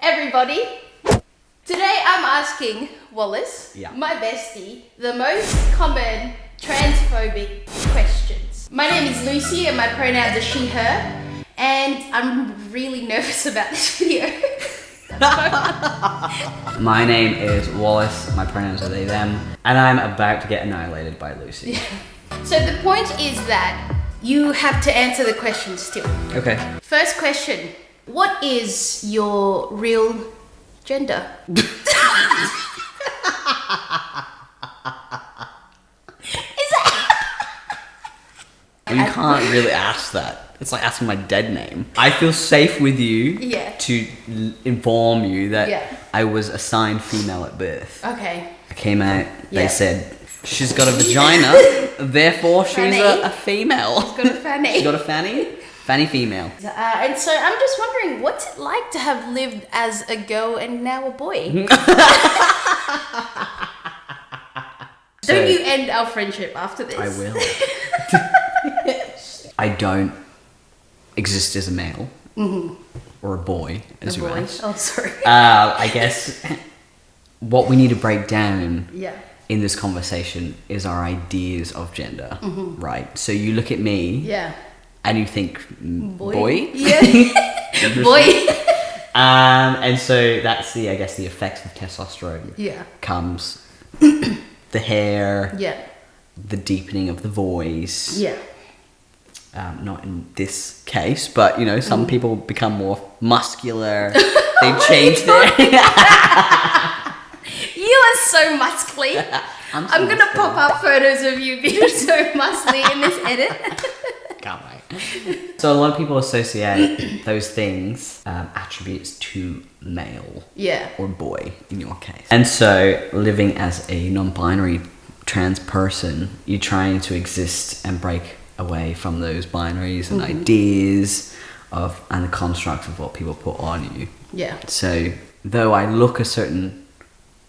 everybody. Today I'm asking Wallis, my bestie, the most common transphobic questions. My name is Lucy and my pronouns are she, her, and I'm really nervous about this video. My name is Wallis, my pronouns are they, them, and I'm about to get annihilated by Lucy. Yeah. So the point is that you have to answer the question still. Okay. First question, what is your real gender? You can't really ask that. It's like asking my dead name. I feel safe with you to inform you that I was assigned female at birth. Okay. I came out, they said, she's got a vagina, therefore she's a female. She's got a fanny. She's got a fanny? Fanny female. And so I'm just wondering, what's it like to have lived as a girl and now a boy? Don't you end our friendship after this? I will. I don't exist as a male or a boy, as you asked. Oh, sorry. I guess what we need to break down in this conversation is our ideas of gender, right? So you look at me and you think boy? Yeah. Boy. And so that's the effects of testosterone comes the hair, the deepening of the voice. Not in this case, but you know, some people become more muscular. They change their. You are so muscly. I'm gonna pop up photos of you being so muscly in this edit. Can't wait. So a lot of people associate those things, attributes to male or boy in your case. And so living as a non-binary trans person, you're trying to exist and break away from those binaries and ideas and the constructs of what people put on you. So though I look a certain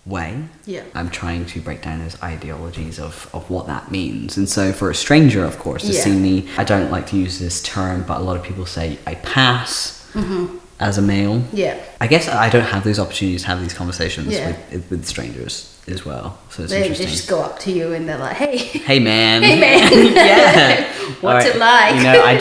way, I'm trying to break down those ideologies of what that means. And so for a stranger, of course, to see me, I don't like to use this term, but a lot of people say I pass as a male. I guess I don't have those opportunities to have these conversations with strangers as well. So it's interesting. They just go up to you and they're like, hey man. Hey man. What's it like? You know, I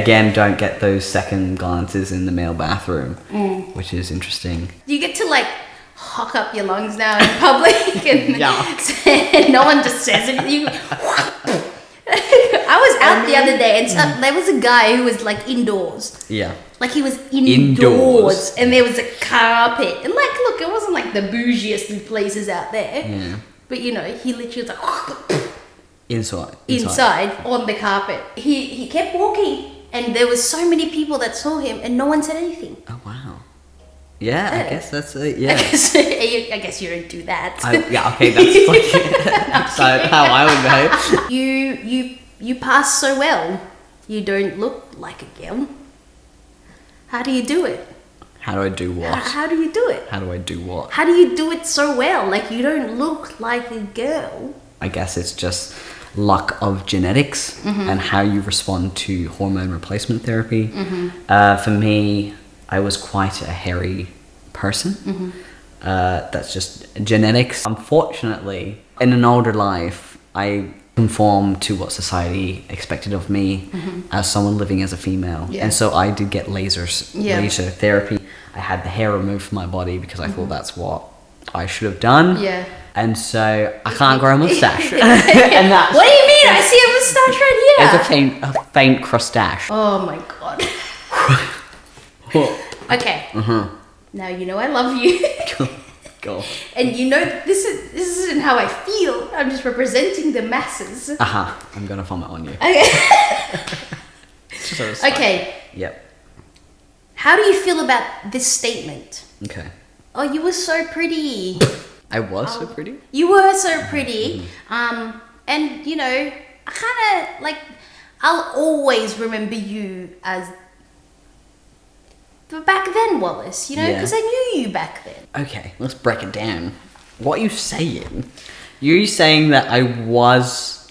don't get those second glances in the male bathroom, which is interesting. You get to like hock up your lungs now in public and no one just says it. I was out the other day and there was a guy who was like indoors. Like he was indoors and there was a carpet. And like, look, it wasn't like the bougiest of places out there. But you know, he literally was like inside on the carpet. He kept walking and there was so many people that saw him and no one said anything. Oh wow. Yeah, I guess that's it. I guess you don't do that. Okay, that's like so how I would behave. You pass so well. You don't look like a girl. How do you do it? How do I do what? How do you do it? How do I do what? How do you do it so well? Like you don't look like a girl. I guess it's just luck of genetics and how you respond to hormone replacement therapy. For me, I was quite a hairy person. That's just genetics. Unfortunately, in an older life, I conformed to what society expected of me as someone living as a female. And so I did get laser therapy. I had the hair removed from my body because I thought that's what I should have done. And so I can't grow a mustache. And that's, what do you mean? I see a mustache right here. It's a faint crustache. Oh my god. Okay. Now you know I love you. Go. And you know this isn't how I feel. I'm just representing the masses. I'm gonna vomit on you. Okay. Yep. How do you feel about this statement? Okay. Oh, you were so pretty. I was so pretty? You were so pretty. And you know, I kind of like, I'll always remember you as back then, Wallis, you know, because I knew you back then. Okay, let's break it down. What are you saying? You're saying that I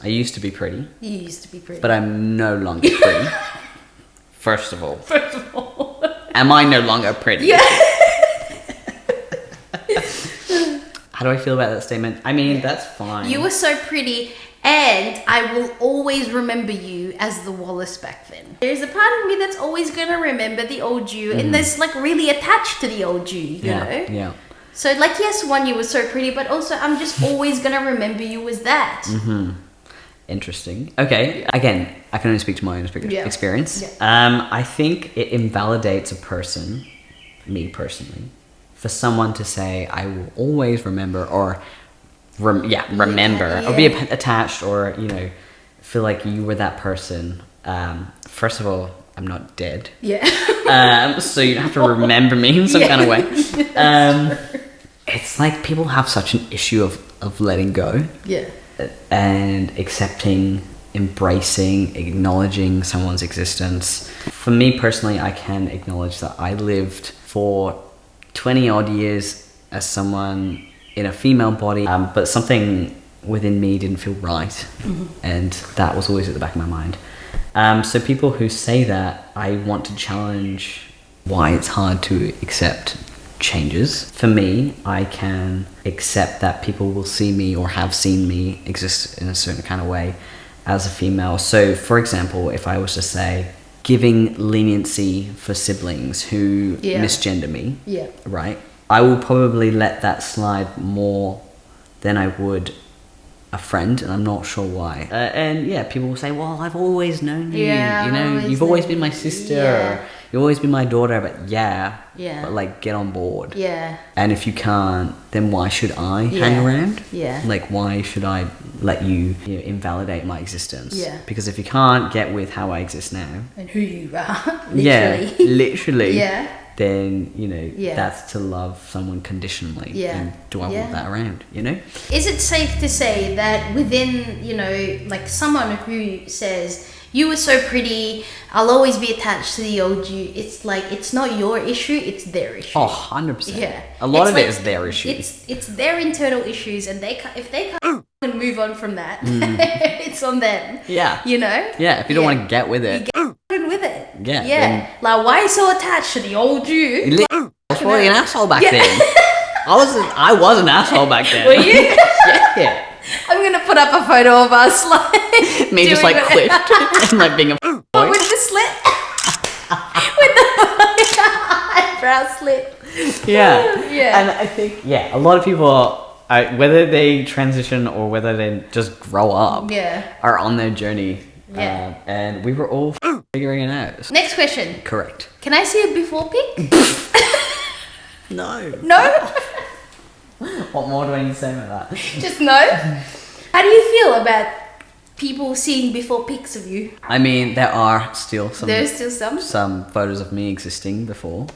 used to be pretty. You used to be pretty. But I'm no longer pretty. First of all. Am I no longer pretty? Yeah. How do I feel about that statement? I mean, that's fine. You were so pretty, and I will always remember you as the Wallis back then. There's a part of me that's always going to remember the old you, and that's like really attached to the old you know? Yeah. So like, yes, one, you were so pretty, but also I'm just always going to remember you as that. Mm-hmm. Interesting. Okay. Yeah. Again, I can only speak to my own experience. Yeah. I think it invalidates a person, me personally, for someone to say, I will always remember, or remember, or be attached, or, you know, feel like you were that person. First of all, I'm not dead. Yeah. So you don't have to remember me in some kind of way. It's like people have such an issue of letting go. Yeah. And accepting, embracing, acknowledging someone's existence. For me personally, I can acknowledge that I lived for 20 odd years as someone in a female body, but something within me didn't feel right, and that was always at the back of my mind. So people who say that, I want to challenge why it's hard to accept changes. For me, I can accept that people will see me or have seen me exist in a certain kind of way as a female. So for example, if I was to say, giving leniency for siblings who misgender me, right? I will probably let that slide more than I would a friend, and I'm not sure why. And yeah, people will say, well, I've always known you, you know, you've always been my sister, you've always been my daughter, but but like, get on board. And if you can't, then why should I hang around? Like, why should I let you, you know, invalidate my existence? Because if you can't get with how I exist now and who you are, literally, then, you know, that's to love someone conditionally. And do I want that around, you know? Is it safe to say that within, you know, like someone who says, you were so pretty, I'll always be attached to the old you, it's like, it's not your issue, it's their issue. Oh, 100%. A lot of it is their issue. It's their internal issues, and if they can't move on from that, it's on them. You know? If you don't want to get with it. You get with it. Like, why are you so attached to the old you? I was probably an asshole back then. I was an asshole back then. Were you? Yeah. I'm gonna put up a photo of us like me just like clipped and like being a boy. With the slit. With the eyebrow slit. And I think a lot of people, whether they transition or whether they just grow up, are on their journey. And we were all figuring it out. Next question. Correct. Can I see a before pic? No. What more do I need to say about that? Just no. How do you feel about people seeing before pics of you? I mean, there are still some. There's still some photos of me existing before.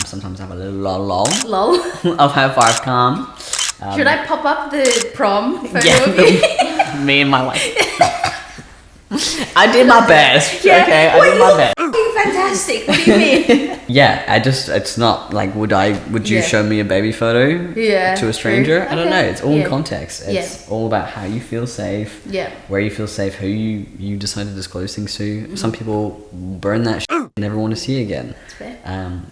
Sometimes I have a little lol of how far I've come. Should I pop up the prom photo of you? Me and my life. I did my best. Okay, I did my best. Fantastic. What do you mean? It's not like, would you show me a baby photo to a stranger? I don't know. It's all in context. It's all about how you feel safe, where you feel safe, who you decide to disclose things to. Some people burn that shit and never want to see again.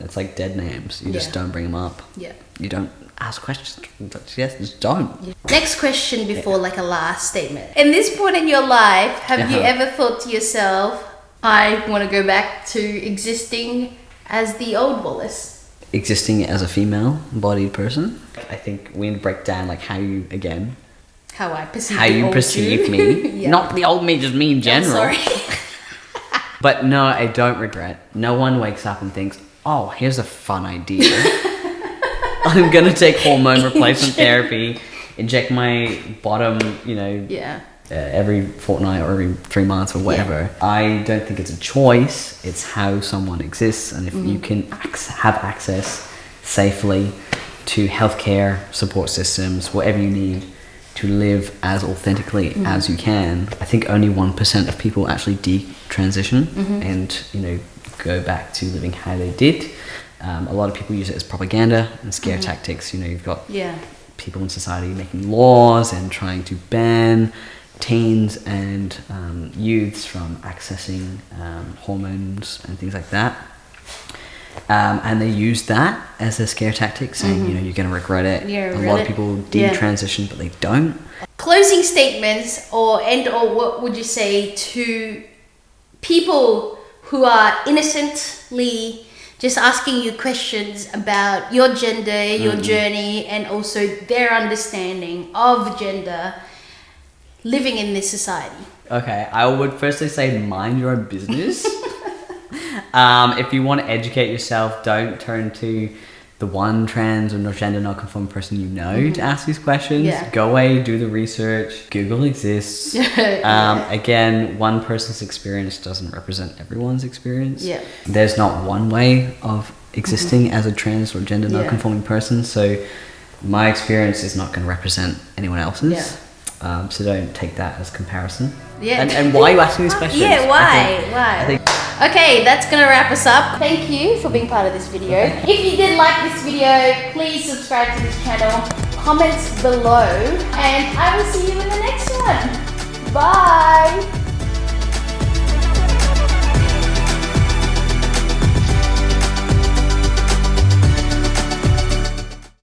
It's like dead names. You just don't bring them up. You don't ask questions. Just don't. Next question before like a last statement. In this point in your life, have you ever thought to yourself, I want to go back to existing as the old Wallis? Existing as a female-bodied person? I think we need to break down like how you perceive me. Not the old me, just me in general. Sorry. But no, I don't regret. No one wakes up and thinks, oh, here's a fun idea. I'm going to take hormone replacement therapy, inject my bottom, you know, every fortnight or every 3 months or whatever. I don't think it's a choice. It's how someone exists. And if you can have access safely to healthcare, support systems, whatever you need to live as authentically as you can, I think only 1% of people actually detransition and, you know, go back to living how they did. A lot of people use it as propaganda and scare tactics. You know, you've got people in society making laws and trying to ban teens and youths from accessing hormones and things like that. And they use that as a scare tactic, saying, you know, you're going to regret it. A lot of people transition, but they don't. Closing statements or what would you say to people who are innocently just asking you questions about your gender, your journey, and also their understanding of gender living in this society? Okay, I would firstly say mind your own business. If you want to educate yourself, don't turn to the one trans or gender non-conforming person you know to ask these questions. Go away, do the research. Google exists. Again, one person's experience doesn't represent everyone's experience. There's not one way of existing as a trans or gender non-conforming person, so my experience is not going to represent anyone else's. So don't take that as comparison. And why are you asking these questions? Why? Okay, that's gonna wrap us up. Thank you for being part of this video. If you did like this video, please subscribe to this channel, comments below, and I will see you in the next one. Bye.